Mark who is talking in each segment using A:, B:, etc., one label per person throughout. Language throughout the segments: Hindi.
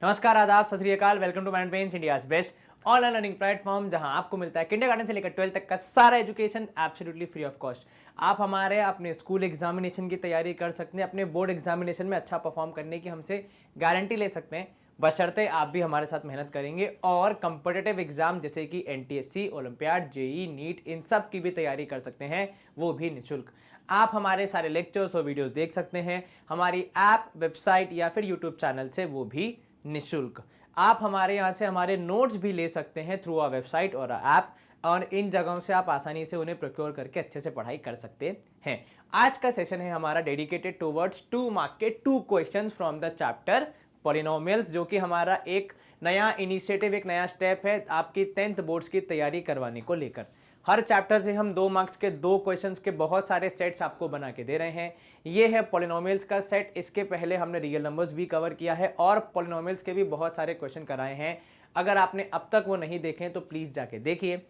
A: नमस्कार, आदाब, सत श्री अकाल। Welcome to Mind Pens, India's best online learning platform, जहां आपको मिलता है किंडरगार्टन से लेकर 12th तक का सारा education absolutely free of cost. आप हमारे अपने स्कूल एग्जामिनेशन की तैयारी कर सकते हैं, अपने बोर्ड एग्जामिनेशन में अच्छा परफॉर्म करने की हमसे गारंटी ले सकते हैं, बशर्ते आप भी हमारे साथ मेहनत करेंगे और कंपिटिटिव एग्जाम जैसे कि एनटीएससी, ओलंपियाड, जेई, नीट, इन सब की भी तैयारी कर सकते हैं, वो भी निःशुल्क। आप हमारे सारे लेक्चर्स और वीडियोस देख सकते हैं हमारी ऐप, वेबसाइट या फिर यूट्यूब चैनल से, वो भी निःशुल्क। आप हमारे यहाँ से हमारे नोट्स भी ले सकते हैं थ्रू आ वेबसाइट और ऐप, और इन जगहों से आप आसानी से उन्हें प्रोक्योर करके अच्छे से पढ़ाई कर सकते हैं। आज का सेशन है हमारा डेडिकेटेड टुवर्ड्स 2 मार्क के 2 questions from the chapter polynomials, जो कि हमारा एक नया इनिशिएटिव, एक नया स्टेप है आपकी 10th बोर्ड्स की तैयारी करवाने को लेकर। हर चैप्टर से हम 2 मार्क्स के 2 क्वेश्चंस के बहुत सारे सेट्स आपको बना के दे रहे हैं। ये है पॉलिनोमियल्स का सेट। इसके पहले हमने रियल नंबर्स भी कवर किया है और पॉलिनोमियल्स के भी बहुत सारे क्वेश्चन कराए हैं। अगर आपने अब तक वो नहीं देखे तो प्लीज जाके देखिए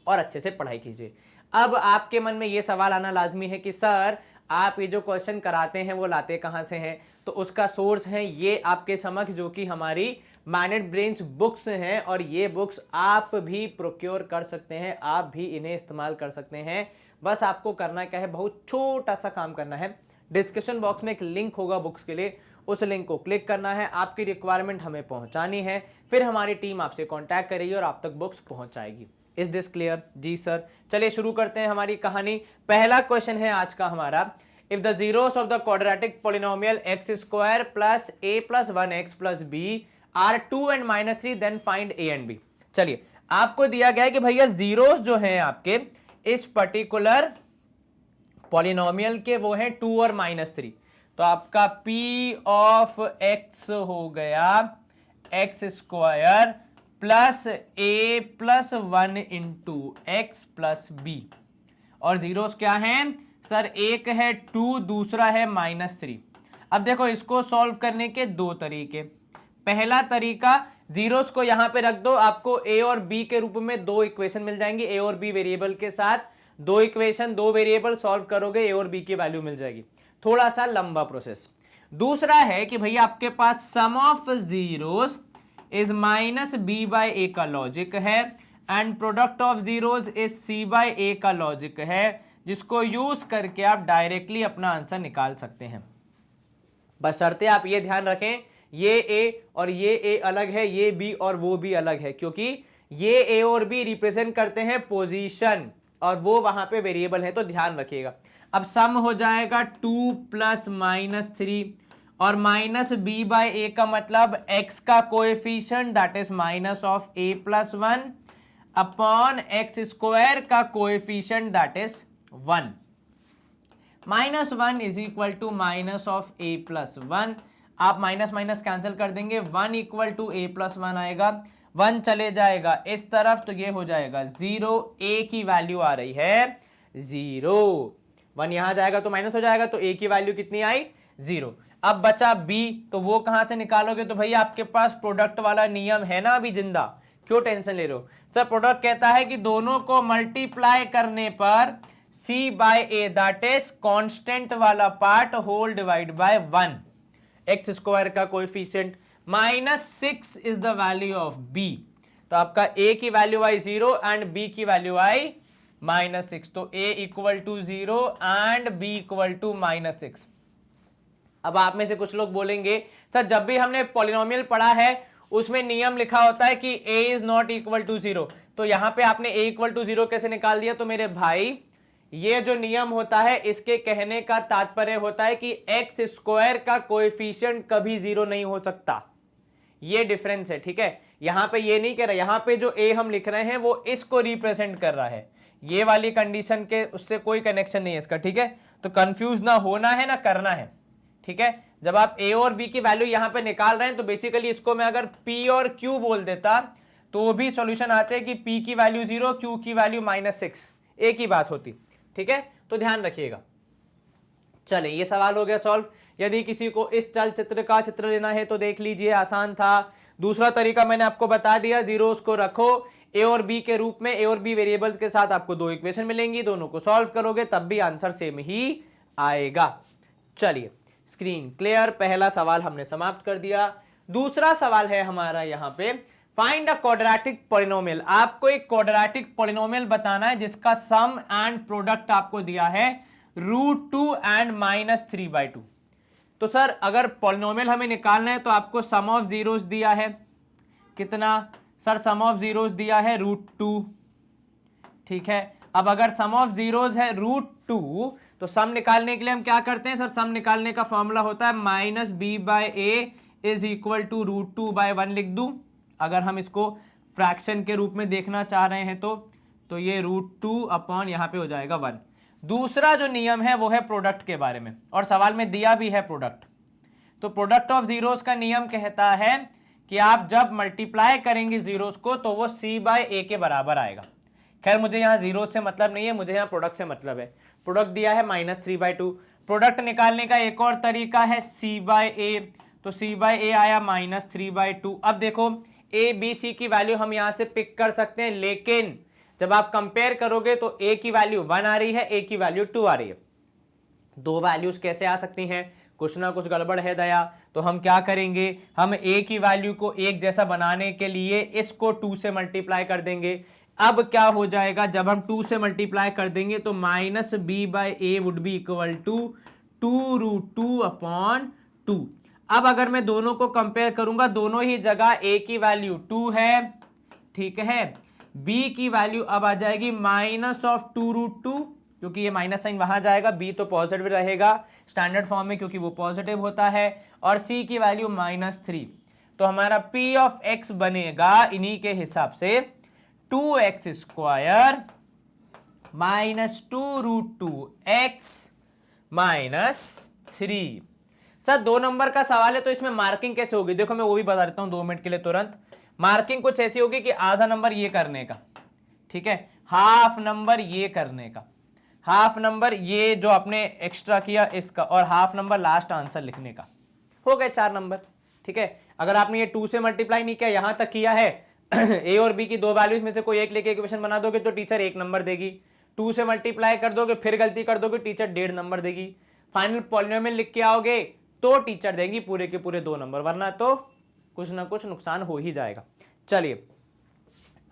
A: और अच्छे से पढ़ाई कीजिए। अब आपके मन में ये सवाल आना लाजमी है कि सर, आप ये जो क्वेश्चन कराते हैं वो लाते कहाँ से हैं? तो उसका सोर्स है ये आपके समक्ष, जो कि हमारी माइंड ब्रेन्स बुक्स हैं, और ये बुक्स आप भी प्रोक्योर कर सकते हैं, आप भी इन्हें इस्तेमाल कर सकते हैं। बस आपको करना क्या है, बहुत छोटा सा काम करना है। डिस्क्रिप्शन बॉक्स में एक लिंक होगा बुक्स के लिए, उस लिंक को क्लिक करना है, आपकी रिक्वायरमेंट हमें पहुंचानी है, फिर हमारी टीम आपसे कांटेक्ट करेगी और आप तक बुक्स पहुंचाएगी। Is this clear? जी सर। चलिए शुरू करते हैं हमारी कहानी। पहला क्वेश्चन है आज का हमारा, if the zeros of the quadratic polynomial x square plus a plus 1x plus b are 2 and -3 then find a and b. चलिए, आपको दिया गया है कि भैया जीरोस जो हैं आपके इस पर्टिकुलर पॉलिनोमियल के, वो हैं 2 और -3। तो आपका p ऑफ x हो गया x square plus a plus 1 into x plus b, और जीरोस क्या हैं सर? एक है 2, दूसरा है -3। अब देखो, इसको सॉल्व करने के 2 तरीके। पहला तरीका, जीरोस को यहां पे रख दो, आपको ए और बी के रूप में 2 इक्वेशन मिल जाएंगी। ए और बी वेरिएबल के साथ 2 इक्वेशन, 2 वेरिएबल सॉल्व करोगे, ए और बी की वैल्यू मिल जाएगी। थोड़ा सा लंबा प्रोसेस। दूसरा है कि भैया आपके पास सम ऑफ जीरोस इज -b/a का लॉजिक है, and product of zeros is c/a का लॉजिक है, जिसको यूज करके आप डायरेक्टली अपना आंसर निकाल सकते हैं। बशर्ते आप ये ध्यान रखें, ये ए और ये ए अलग है, ये बी और वो भी अलग है, क्योंकि ये ए और बी रिप्रेजेंट करते हैं पोजीशन और वो वहां पे वेरिएबल है, तो ध्यान रखिएगा। अब सम हो जाएगा 2 + -3, और -b/a का मतलब x का coefficient, that is minus of a + 1 upon x square का coefficient, that is 1। -1 is equal to minus of a + 1। आप माइनस माइनस कैंसिल कर देंगे, 1 इक्वल टू a + 1 आएगा, 1 चले जाएगा इस तरफ, तो ये हो जाएगा 0। a की वैल्यू आ रही है 0, 1 यहां जाएगा तो माइनस हो जाएगा, तो a की वैल्यू कितनी आई? 0। अब बचा b, तो वो कहां से निकालोगे? तो भैया आपके पास प्रोडक्ट वाला नियम है ना अभी जिंदा, क्यों टेंशन ले रहे हो? सर, प्रोडक्ट कहता है कि दोनों को मल्टीप्लाई करने पर c/a, दैट इज कांस्टेंट वाला part, whole divide by 1। X square का coefficient -6 is the value of b, तो आपका a की वैल्यू आई 0 एंड b की वैल्यू आई -6, तो a equal to 0 and b equal to -6। अब आप में से कुछ लोग बोलेंगे, सर जब भी हमने पॉलिनोमियल पढ़ा है उसमें नियम लिखा होता है कि a is not equal to 0, तो यहां पे आपने a इक्वल टू 0 कैसे निकाल दिया? तो मेरे भाई, ये जो नियम होता है, इसके कहने का तात्पर्य होता है कि एक्स स्क्वायर का कोएफिशिएंट कभी 0 नहीं हो सकता। ये डिफरेंस है, ठीक है? यहां पे ये नहीं कह रहा, यहां पे जो a हम लिख रहे हैं वो इसको रिप्रेजेंट कर रहा है, ये वाली कंडीशन के उससे कोई कनेक्शन नहीं है इसका, ठीक है? तो कंफ्यूज ना होना है ना करना है, ठीक है? जब आप a और b की वैल्यू यहां पे निकाल रहे हैं, तो बेसिकली इसको मैं अगर p और q बोल देता तो वो भी सॉल्यूशन आते हैं कि p की वैल्यू 0, q की वैल्यू -6, एक ही बात होती, ठीक है? तो ध्यान रखिएगा। चले, ये सवाल हो गया सॉल्व। यदि किसी को इस चलचित्र का चित्र लेना है तो देख लीजिए, आसान था। दूसरा तरीका मैंने आपको बता दिया, जीरोस को रखो ए और बी के रूप में, ए और बी वेरिएबल्स के साथ आपको 2 इक्वेशन मिलेंगी, दोनों को सॉल्व करोगे तब भी आंसर सेम ही आएगा। चलिए, स्क्रीन क्लियर। पहला सवाल हमने समाप्त कर दिया। दूसरा सवाल है हमारा यहाँ पे, फाइंड अ क्वाड्रेटिक पॉलिनोमियल। आपको एक क्वाड्रेटिक पॉलिनोमियल बताना है जिसका सम एंड प्रोडक्ट आपको दिया है √2 एंड -3/2। तो सर अगर पॉलिनोमियल हमें निकालना है तो आपको सम ऑफ जीरोस दिया है, कितना सर? सम ऑफ जीरोस दिया है √2, ठीक है। अब अगर सम ऑफ जीरोस है √2 तो सम निकालने के लिए हम क्या करते हैं सर? सम निकालने का फॉर्मूला होता है -b/a इज इक्वल टू √2/1 लिख दूं। अगर हम इसको फ्रैक्शन के रूप में देखना चाह रहे हैं तो ये √2 अपॉन यहाँ पे हो जाएगा 1। दूसरा जो नियम है वो है प्रोडक्ट के बारे में, और सवाल में दिया भी है प्रोडक्ट। तो प्रोडक्ट ऑफ जीरोस का नियम कहता है कि आप जब मल्टीप्लाई करेंगे जीरोस को तो वो c/a के बराबर आएगा। खैर मुझे यहाँ जीरोस से मतलब नहीं है, मुझे यहाँ प्रोडक्ट से मतलब है। प्रोडक्ट दिया है -3/2। प्रोडक्ट निकालने का एक और तरीका है c/a, तो c/a आया -3/2। अब देखो a b c की वैल्यू हम यहाँ से पिक कर सकते हैं, लेकिन जब आप कंपेयर करोगे तो a की वैल्यू 1 आ रही है, a की वैल्यू 2 आ रही है। दो वैल्यूज कैसे आ सकती हैं? कुछ ना कुछ गड़बड़ है दया। तो हम क्या करेंगे, हम a की वैल्यू को एक जैसा बनाने के लिए इसको 2 से मल्टीप्लाई कर देंगे। अब क्या हो जाएगा, जब हम 2 से मल्टीप्लाई कर देंगे तो -b/a would be equal to 2√2/2। अब अगर मैं दोनों को कंपेयर करूंगा, दोनों ही जगह a की वैल्यू 2 है, ठीक है। b की वैल्यू अब आ जाएगी -2√2, क्योंकि ये माइनस साइन वहां जाएगा, b तो पॉजिटिव रहेगा स्टैंडर्ड फॉर्म में क्योंकि वो पॉजिटिव होता है, और c की वैल्यू -3। तो हमारा p ऑफ x बनेगा इन्हीं के हिसाब से 2x² -2√2x -3। सर 2 नंबर का सवाल है तो इसमें मार्किंग कैसे होगी? देखो मैं वो भी बता देता हूं 2 मिनट के लिए तुरंत। मार्किंग कुछ ऐसी होगी कि आधा नंबर ये करने का, ठीक है, हाफ नंबर ये करने का, हाफ नंबर ये जो आपने एक्स्ट्रा किया इसका, और हाफ नंबर लास्ट आंसर लिखने का। हो गए 4 नंबर, ठीक है। अगर आपने ये 2 से मल्टीप्लाई नहीं किया, यहां तक किया है a और b की दो वैल्यूज में से कोई एक लेके इक्वेशन बना दोगे तो टीचर 1 नंबर देगी। 2 से मल्टीप्लाई कर दोगे फिर गलती कर दोगे टीचर 1.5 नंबर देगी। फाइनल पॉलिनोमियल लिख के आओगे तो टीचर देंगी पूरे के पूरे 2 नंबर, वरना तो कुछ ना कुछ नुकसान हो ही जाएगा। चलिए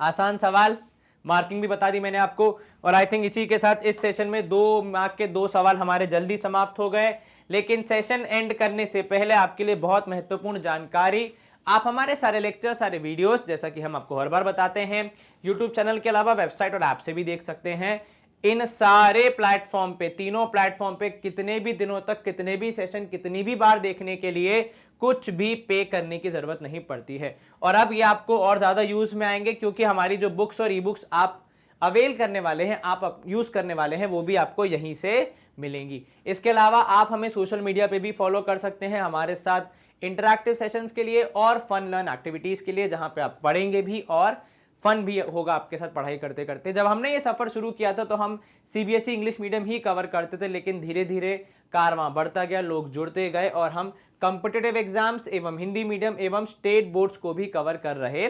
A: आसान सवाल, मार्किंग भी बता दी मैंने आपको, और आई थिंक इसी के साथ इस सेशन में 2 मार्क के 2 सवाल हमारे जल्दी समाप्त हो गए। लेकिन सेशन एंड करने से पहले आपके लिए बहुत महत्वपूर्ण जानकारी, आप हमारे सारे लेक्चर, सारे वीडियोस, जैसा कि हम आपको हर बार बताते हैं, यूट्यूब चैनल के अलावा वेबसाइट और ऐप से भी देख सकते हैं। इन सारे प्लेटफॉर्म पे, तीनों प्लेटफॉर्म पे कितने भी दिनों तक, कितने भी सेशन, कितनी भी बार देखने के लिए कुछ भी पे करने की जरूरत नहीं पड़ती है। और अब ये आपको और ज्यादा यूज में आएंगे क्योंकि हमारी जो बुक्स और ई बुक्स आप अवेल करने वाले हैं, आप यूज करने वाले हैं, वो भी आपको यहीं से मिलेंगी। इसके अलावा आप हमें सोशल मीडिया पे भी फॉलो कर सकते हैं हमारे साथ इंटरैक्टिव सेशंस के लिए और फन लर्न एक्टिविटीज के लिए, जहां पे आप पढ़ेंगे भी और फन भी होगा आपके साथ पढ़ाई करते करते। जब हमने ये सफर शुरू किया था तो हम सीबीएसई इंग्लिश मीडियम ही कवर करते थे, लेकिन धीरे धीरे कारवां बढ़ता गया, लोग जुड़ते गए और हम कॉम्पिटिटिव एग्जाम्स एवं हिंदी मीडियम एवं स्टेट बोर्ड्स को भी कवर कर रहे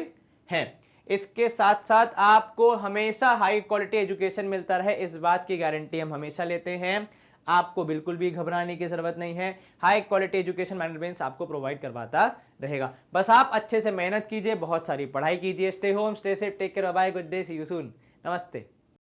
A: हैं। इसके साथ साथ आपको हमेशा हाई क्वालिटी एजुकेशन मिलता रहे, इस बात की गारंटी हम हमेशा लेते हैं। आपको बिल्कुल भी घबराने की जरूरत नहीं है, हाई क्वालिटी एजुकेशन मैनेजमेंट आपको प्रोवाइड करवाता रहेगा। बस आप अच्छे से मेहनत कीजिए, बहुत सारी पढ़ाई कीजिए। Stay home, stay safe, take care, bye, good day, see you soon, नमस्ते।